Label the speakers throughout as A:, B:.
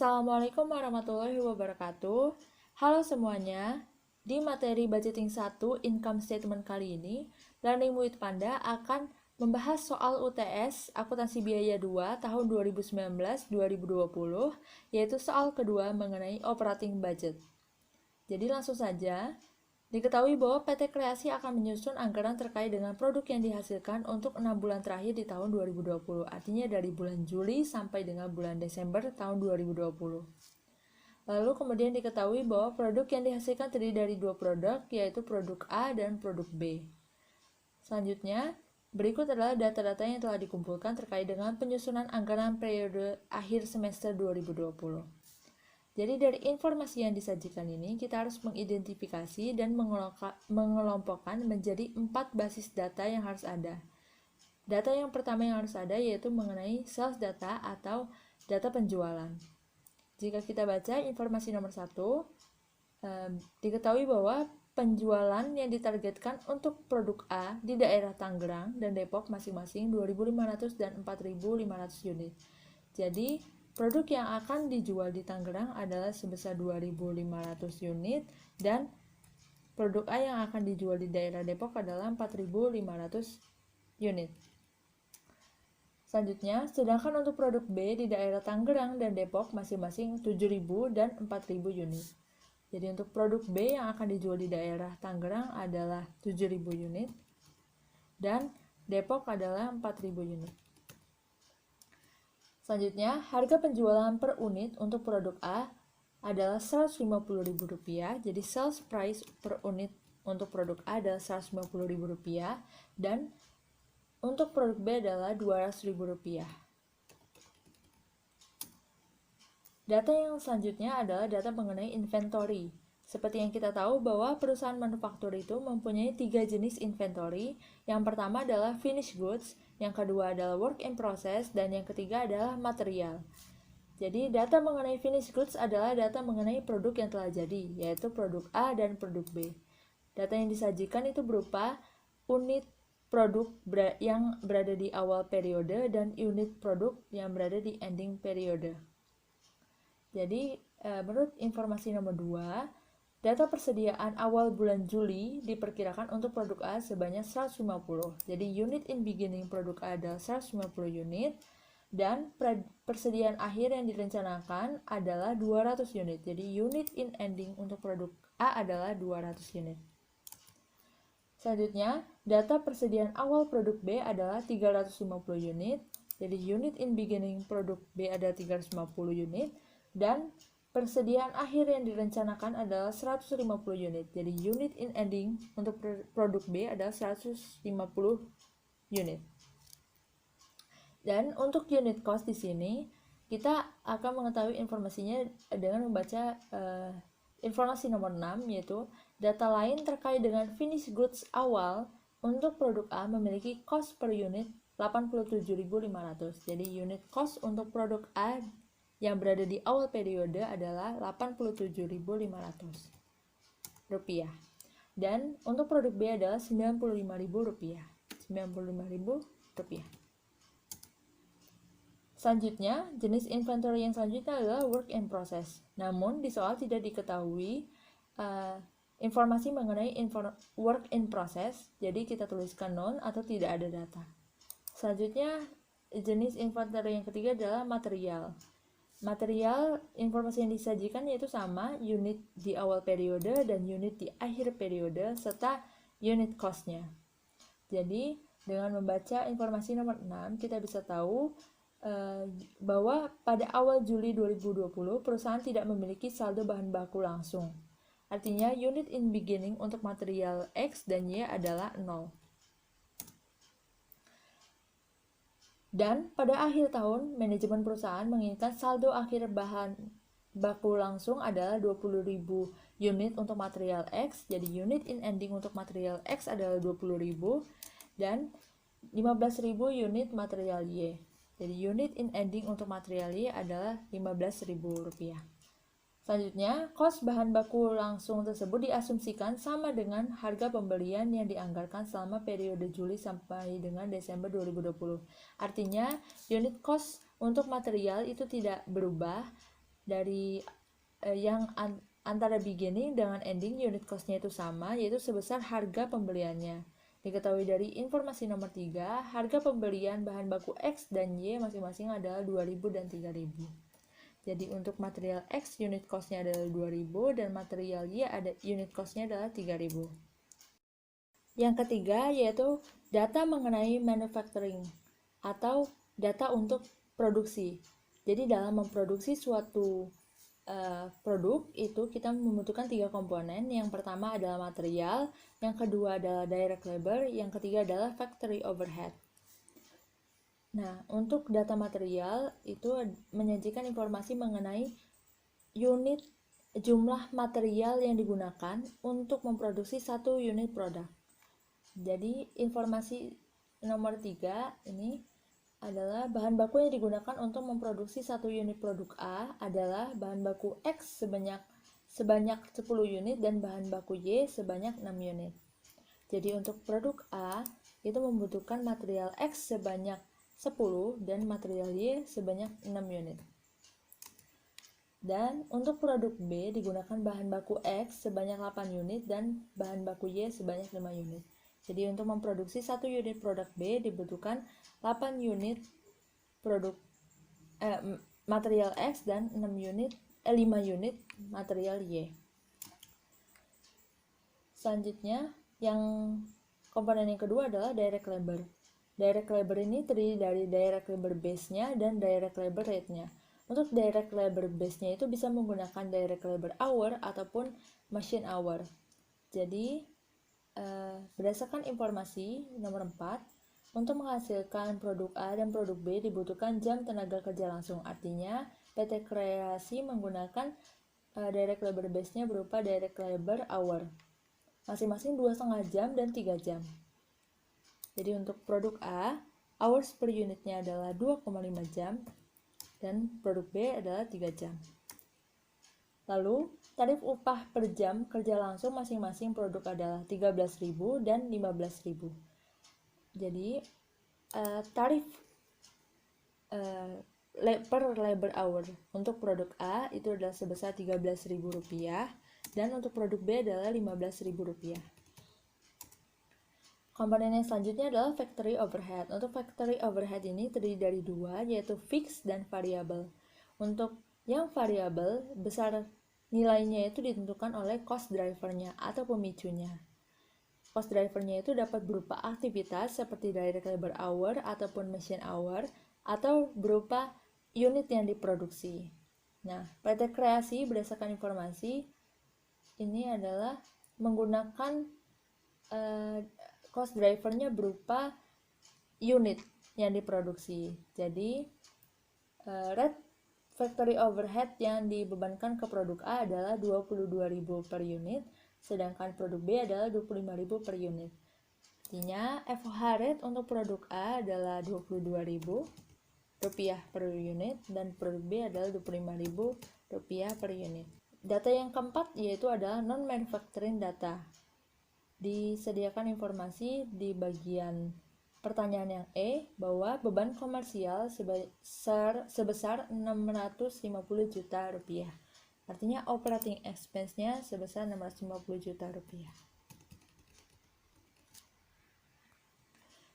A: Assalamualaikum warahmatullahi wabarakatuh. Halo semuanya. Di materi budgeting 1 income statement kali ini, Learning with Panda akan membahas soal UTS akuntansi biaya 2 tahun 2019-2020, yaitu soal kedua mengenai operating budget. Jadi langsung saja. Diketahui bahwa PT Kreasi akan menyusun anggaran terkait dengan produk yang dihasilkan untuk 6 bulan terakhir di tahun 2020, artinya dari bulan Juli sampai dengan bulan Desember tahun 2020. Lalu kemudian diketahui bahwa produk yang dihasilkan terdiri dari dua produk, yaitu produk A dan produk B. Selanjutnya, berikut adalah data-data yang telah dikumpulkan terkait dengan penyusunan anggaran periode akhir semester 2020. Jadi dari informasi yang disajikan ini, kita harus mengidentifikasi dan mengelompokkan menjadi 4 basis data yang harus ada. Data yang pertama yang harus ada yaitu mengenai sales data atau data penjualan. Jika kita baca informasi nomor 1, diketahui bahwa penjualan yang ditargetkan untuk produk A di daerah Tangerang dan Depok masing-masing 2.500 dan 4.500 unit. Jadi, produk yang akan dijual di Tangerang adalah sebesar 2.500 unit dan produk A yang akan dijual di daerah Depok adalah 4.500 unit. Selanjutnya, sedangkan untuk produk B di daerah Tangerang dan Depok masing-masing 7.000 dan 4.000 unit. Jadi untuk produk B yang akan dijual di daerah Tangerang adalah 7.000 unit dan Depok adalah 4.000 unit. Selanjutnya, harga penjualan per unit untuk produk A adalah Rp150.000, jadi sales price per unit untuk produk A adalah Rp150.000 dan untuk produk B adalah Rp200.000. Data yang selanjutnya adalah data mengenai inventory. Seperti yang kita tahu bahwa perusahaan manufaktur itu mempunyai 3 jenis inventory. Yang pertama adalah finished goods, yang kedua adalah work in process, dan yang ketiga adalah material. Jadi data mengenai finished goods adalah data mengenai produk yang telah jadi, yaitu produk A dan produk B. Data yang disajikan itu berupa unit produk yang berada di awal periode dan unit produk yang berada di ending periode. Jadi menurut informasi nomor 2, data persediaan awal bulan Juli diperkirakan untuk produk A sebanyak 150. Jadi unit in beginning produk A adalah 150 unit dan persediaan akhir yang direncanakan adalah 200 unit. Jadi unit in ending untuk produk A adalah 200 unit. Selanjutnya, data persediaan awal produk B adalah 350 unit. Jadi unit in beginning produk B adalah 350 unit dan persediaan akhir yang direncanakan adalah 150 unit. Jadi unit in ending untuk produk B adalah 150 unit. Dan untuk unit cost di sini kita akan mengetahui informasinya dengan membaca informasi nomor 6, yaitu data lain terkait dengan finished goods awal untuk produk A memiliki cost per unit 87.500. Jadi unit cost untuk produk A yang berada di awal periode adalah Rp85.500. Dan untuk produk B adalah Rp95.000. Rp95.000. Selanjutnya, jenis inventory yang selanjutnya adalah work in process. Namun, di soal tidak diketahui informasi mengenai work in process, jadi kita tuliskan none atau tidak ada data. Selanjutnya, jenis inventory yang ketiga adalah material. Material, informasi yang disajikan yaitu sama, unit di awal periode dan unit di akhir periode, serta unit cost-nya. Jadi, dengan membaca informasi nomor 6, kita bisa tahu bahwa pada awal Juli 2020, perusahaan tidak memiliki saldo bahan baku langsung. Artinya, unit in beginning untuk material X dan Y adalah 0. Dan pada akhir tahun, manajemen perusahaan menginginkan saldo akhir bahan baku langsung adalah 20.000 unit untuk material X. Jadi unit in ending untuk material X adalah 20.000 dan 15.000 unit material Y. Jadi unit in ending untuk material Y adalah Rp15.000. Selanjutnya, cost bahan baku langsung tersebut diasumsikan sama dengan harga pembelian yang dianggarkan selama periode Juli sampai dengan Desember 2020. Artinya, unit cost untuk material itu tidak berubah dari antara beginning dengan ending unit cost-nya itu sama, yaitu sebesar harga pembeliannya. Diketahui dari informasi nomor 3, harga pembelian bahan baku X dan Y masing-masing adalah 2.000 dan 3.000. Jadi untuk material X unit cost-nya adalah 2.000 dan material Y ada unit cost-nya adalah 3.000. Yang ketiga yaitu data mengenai manufacturing atau data untuk produksi. Jadi dalam memproduksi suatu produk itu kita membutuhkan 3 komponen. Yang pertama adalah material, yang kedua adalah direct labor, yang ketiga adalah factory overhead. Nah, untuk data material itu menyajikan informasi mengenai unit jumlah material yang digunakan untuk memproduksi satu unit produk. Jadi informasi nomor 3 ini adalah bahan baku yang digunakan untuk memproduksi satu unit produk A adalah bahan baku X sebanyak 10 unit dan bahan baku Y sebanyak 6 unit. Jadi untuk produk A itu membutuhkan material X sebanyak 10 dan material Y sebanyak 6 unit. Dan untuk produk B digunakan bahan baku X sebanyak 8 unit dan bahan baku Y sebanyak 5 unit. Jadi untuk memproduksi satu unit produk B dibutuhkan 8 unit material X dan 5 unit material Y. Selanjutnya, komponen yang kedua adalah direct labor. Direct labor ini terdiri dari direct labor base-nya dan direct labor rate-nya. Untuk direct labor base-nya itu bisa menggunakan direct labor hour ataupun machine hour. Jadi, berdasarkan informasi nomor 4, untuk menghasilkan produk A dan produk B dibutuhkan jam tenaga kerja langsung. Artinya, PT Kreasi menggunakan direct labor base-nya berupa direct labor hour. Masing-masing 2,5 jam dan 3 jam. Jadi untuk produk A, hours per unitnya adalah 2,5 jam dan produk B adalah 3 jam. Lalu, tarif upah per jam kerja langsung masing-masing produk adalah 13.000 dan 15.000. Jadi, tarif per labor hour untuk produk A itu adalah sebesar Rp13.000 dan untuk produk B adalah Rp15.000. Komponen yang selanjutnya adalah factory overhead. Untuk factory overhead ini terdiri dari 2, yaitu fixed dan variable. Untuk yang variable, besar nilainya itu ditentukan oleh cost driver-nya atau pemicunya. Cost driver-nya itu dapat berupa aktivitas seperti direct labor hour ataupun machine hour, atau berupa unit yang diproduksi. Nah, PT Kreasi berdasarkan informasi ini adalah menggunakan cost driver-nya berupa unit yang diproduksi. Jadi, rate factory overhead yang dibebankan ke produk A adalah 22.000 per unit, sedangkan produk B adalah 25.000 per unit. Artinya, FOH rate untuk produk A adalah 22.000 rupiah per unit dan produk B adalah 25.000 rupiah per unit. Data yang keempat yaitu adalah non-manufacturing data. Disediakan informasi di bagian pertanyaan yang E bahwa beban komersial sebesar 650 juta rupiah. Artinya operating expense-nya sebesar 650 juta rupiah.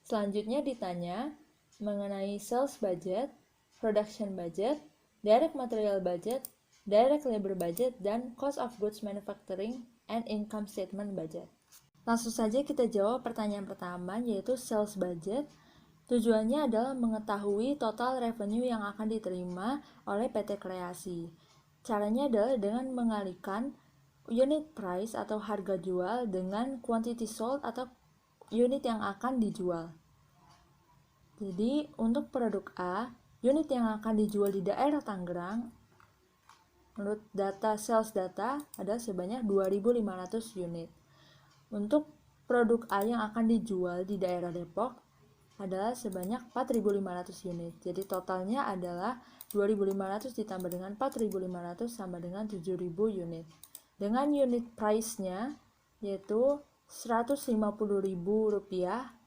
A: Selanjutnya ditanya mengenai sales budget, production budget, direct material budget, direct labor budget, dan cost of goods manufacturing and income statement budget. Langsung saja kita jawab pertanyaan pertama, yaitu sales budget. Tujuannya adalah mengetahui total revenue yang akan diterima oleh PT Kreasi. Caranya adalah dengan mengalihkan unit price atau harga jual dengan quantity sold atau unit yang akan dijual. Jadi, untuk produk A, unit yang akan dijual di daerah Tangerang, menurut data sales data, ada sebanyak 2.500 unit. Untuk produk A yang akan dijual di daerah Depok adalah sebanyak 4.500 unit. Jadi totalnya adalah 2.500 ditambah dengan 4.500 sama dengan 7.000 unit. Dengan unit price-nya yaitu Rp150.000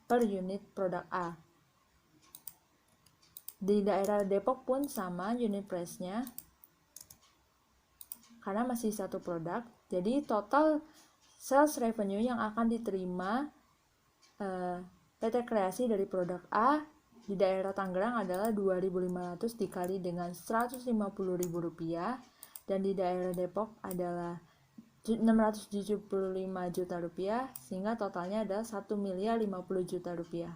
A: per unit produk A. Di daerah Depok pun sama unit price-nya. karena masih satu produk. Jadi total sales revenue yang akan diterima PT Kreasi dari produk A di daerah Tangerang adalah 2.500 dikali dengan Rp150.000, dan di daerah Depok adalah Rp675 juta, sehingga totalnya adalah Rp1.050.000.000.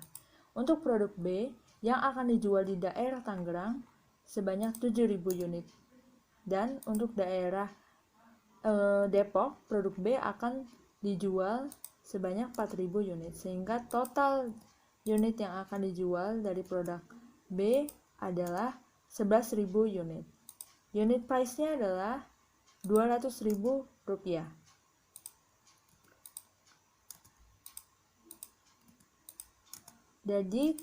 A: Untuk produk B yang akan dijual di daerah Tangerang sebanyak 7.000 unit, dan untuk daerah Depok produk B akan dijual sebanyak 4.000 unit, sehingga total unit yang akan dijual dari produk B adalah 11.000 unit. Unit price-nya adalah Rp200.000.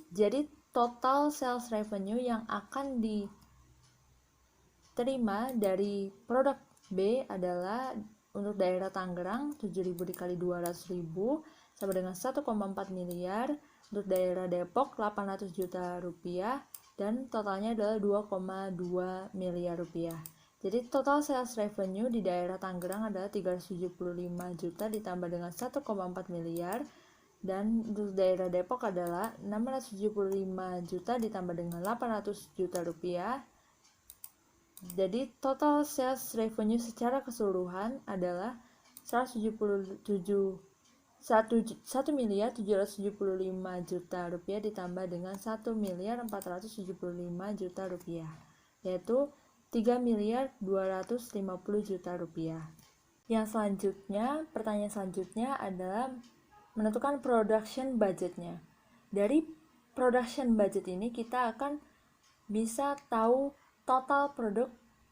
A: Jadi total sales revenue yang akan diterima dari produk B adalah untuk daerah Tangerang 7.000 dikali 200.000 sama dengan 1,4 miliar. Untuk daerah Depok 800 juta rupiah, dan totalnya adalah 2,2 miliar rupiah. Jadi total sales revenue di daerah Tangerang adalah 375 juta ditambah dengan 1,4 miliar, dan untuk daerah Depok adalah 675 juta ditambah dengan 800 juta rupiah. Jadi total sales revenue secara keseluruhan adalah 1.775 juta rupiah ditambah dengan 1.475 juta rupiah, yaitu 3.250 juta rupiah. Yang selanjutnya, pertanyaan selanjutnya adalah menentukan production budgetnya. Dari production budget ini kita akan bisa tahu total produk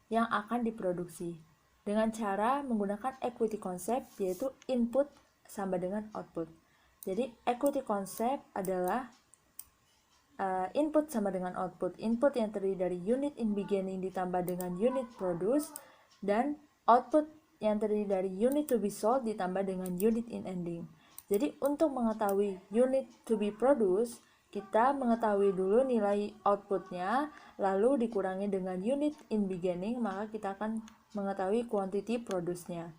A: yang akan diproduksi dengan cara menggunakan equity concept, yaitu input sama dengan output. Jadi equity concept adalah input sama dengan output. Input yang terdiri dari unit in beginning ditambah dengan unit produce, dan output yang terdiri dari unit to be sold ditambah dengan unit in ending. Jadi untuk mengetahui unit to be produced, kita mengetahui dulu nilai outputnya, lalu dikurangi dengan unit in beginning, maka kita akan mengetahui quantity produce-nya.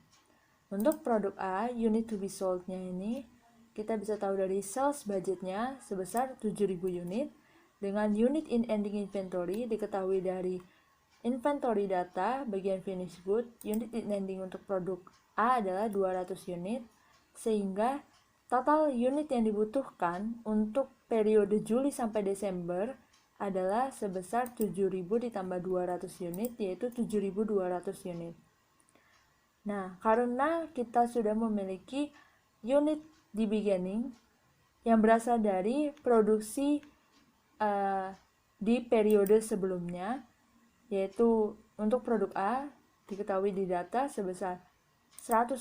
A: Untuk produk A, unit to be sold-nya ini kita bisa tahu dari sales budgetnya sebesar 7.000 unit, dengan unit in ending inventory diketahui dari inventory data bagian finished good. Unit in ending untuk produk A adalah 200 unit, sehingga total unit yang dibutuhkan untuk periode Juli sampai Desember adalah sebesar 7.000 ditambah 200 unit, yaitu 7.200 unit. Nah, karena kita sudah memiliki unit di beginning yang berasal dari produksi di periode sebelumnya, yaitu untuk produk A diketahui di data sebesar 150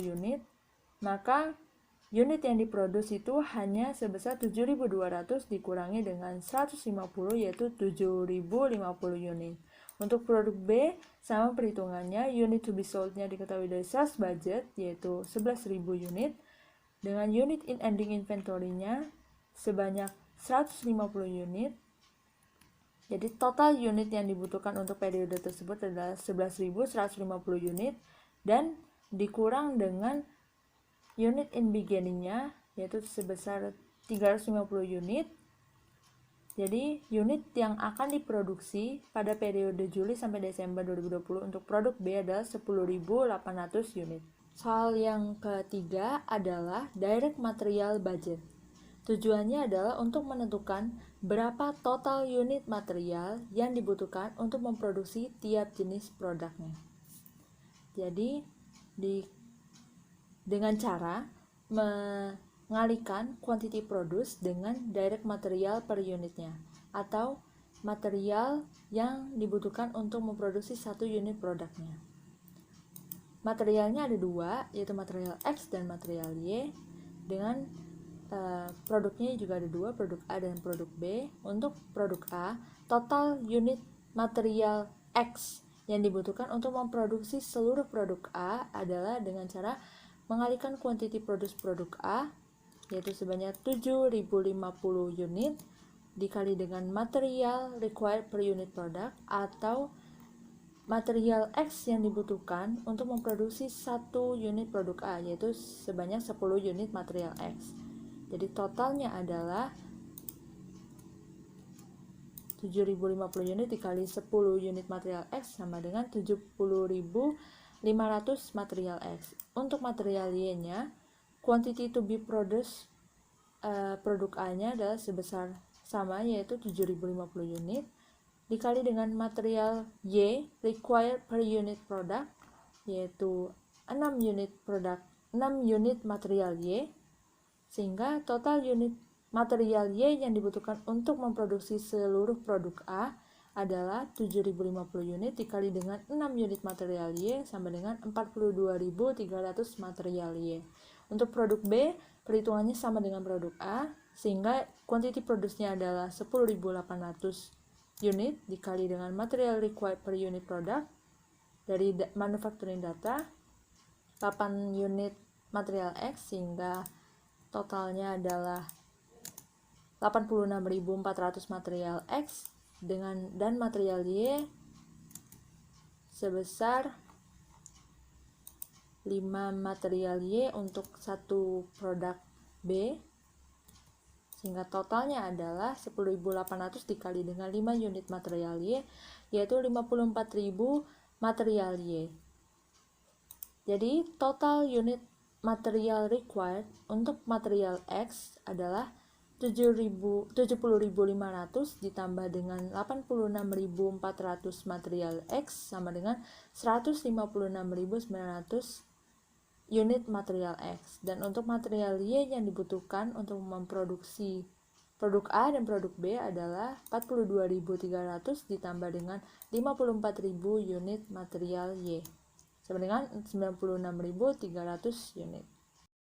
A: unit, maka unit yang diproduksi itu hanya sebesar 7.200 dikurangi dengan 150, yaitu 7.050 unit. Untuk produk B, sama perhitungannya, unit to be sold-nya diketahui dari sales budget, yaitu 11.000 unit, dengan unit in ending inventory-nya sebanyak 150 unit. Jadi total unit yang dibutuhkan untuk periode tersebut adalah 11.150 unit, dan dikurang dengan unit in beginning-nya, yaitu sebesar 350 unit. Jadi, unit yang akan diproduksi pada periode Juli sampai Desember 2020 untuk produk B adalah 10.800 unit. Soal yang ketiga adalah direct material budget. Tujuannya adalah untuk menentukan berapa total unit material yang dibutuhkan untuk memproduksi tiap jenis produknya. Jadi, dengan cara mengalihkan quantity produce dengan direct material per unitnya, atau material yang dibutuhkan untuk memproduksi satu unit produknya. Materialnya ada dua, yaitu material X dan material Y. Dengan produknya juga ada dua, produk A dan produk B. Untuk produk A, total unit material X yang dibutuhkan untuk memproduksi seluruh produk A adalah dengan cara mengalihkan quantity produce produk A, yaitu sebanyak 7.050 unit, dikali dengan material required per unit product, atau material X yang dibutuhkan untuk memproduksi 1 unit produk A, yaitu sebanyak 10 unit material X. Jadi totalnya adalah 7.050 unit dikali 10 unit material X sama dengan 70.500 material X. Untuk material Y-nya, quantity to be produced produk A-nya adalah sebesar sama, yaitu 7.050 unit dikali dengan material Y required per unit product, yaitu 6 unit material Y, sehingga total unit material Y yang dibutuhkan untuk memproduksi seluruh produk A adalah 7.050 unit dikali dengan 6 unit material Y sama dengan 42.300 material Y. Untuk produk B, perhitungannya sama dengan produk A, sehingga quantity produce-nya adalah 10.800 unit dikali dengan material required per unit product dari manufacturing data 8 unit material X, sehingga totalnya adalah 86.400 material X dan material Y sebesar 5 material Y untuk satu produk B, sehingga totalnya adalah 10.800 dikali dengan 5 unit material Y, yaitu 54.000 material Y. Jadi total unit material required untuk material X adalah 70.500 ditambah dengan 86.400 material X sama dengan 156.900 unit material X. Dan untuk material Y yang dibutuhkan untuk memproduksi produk A dan produk B adalah 42.300 ditambah dengan 54.000 unit material Y sama dengan 96.300 unit.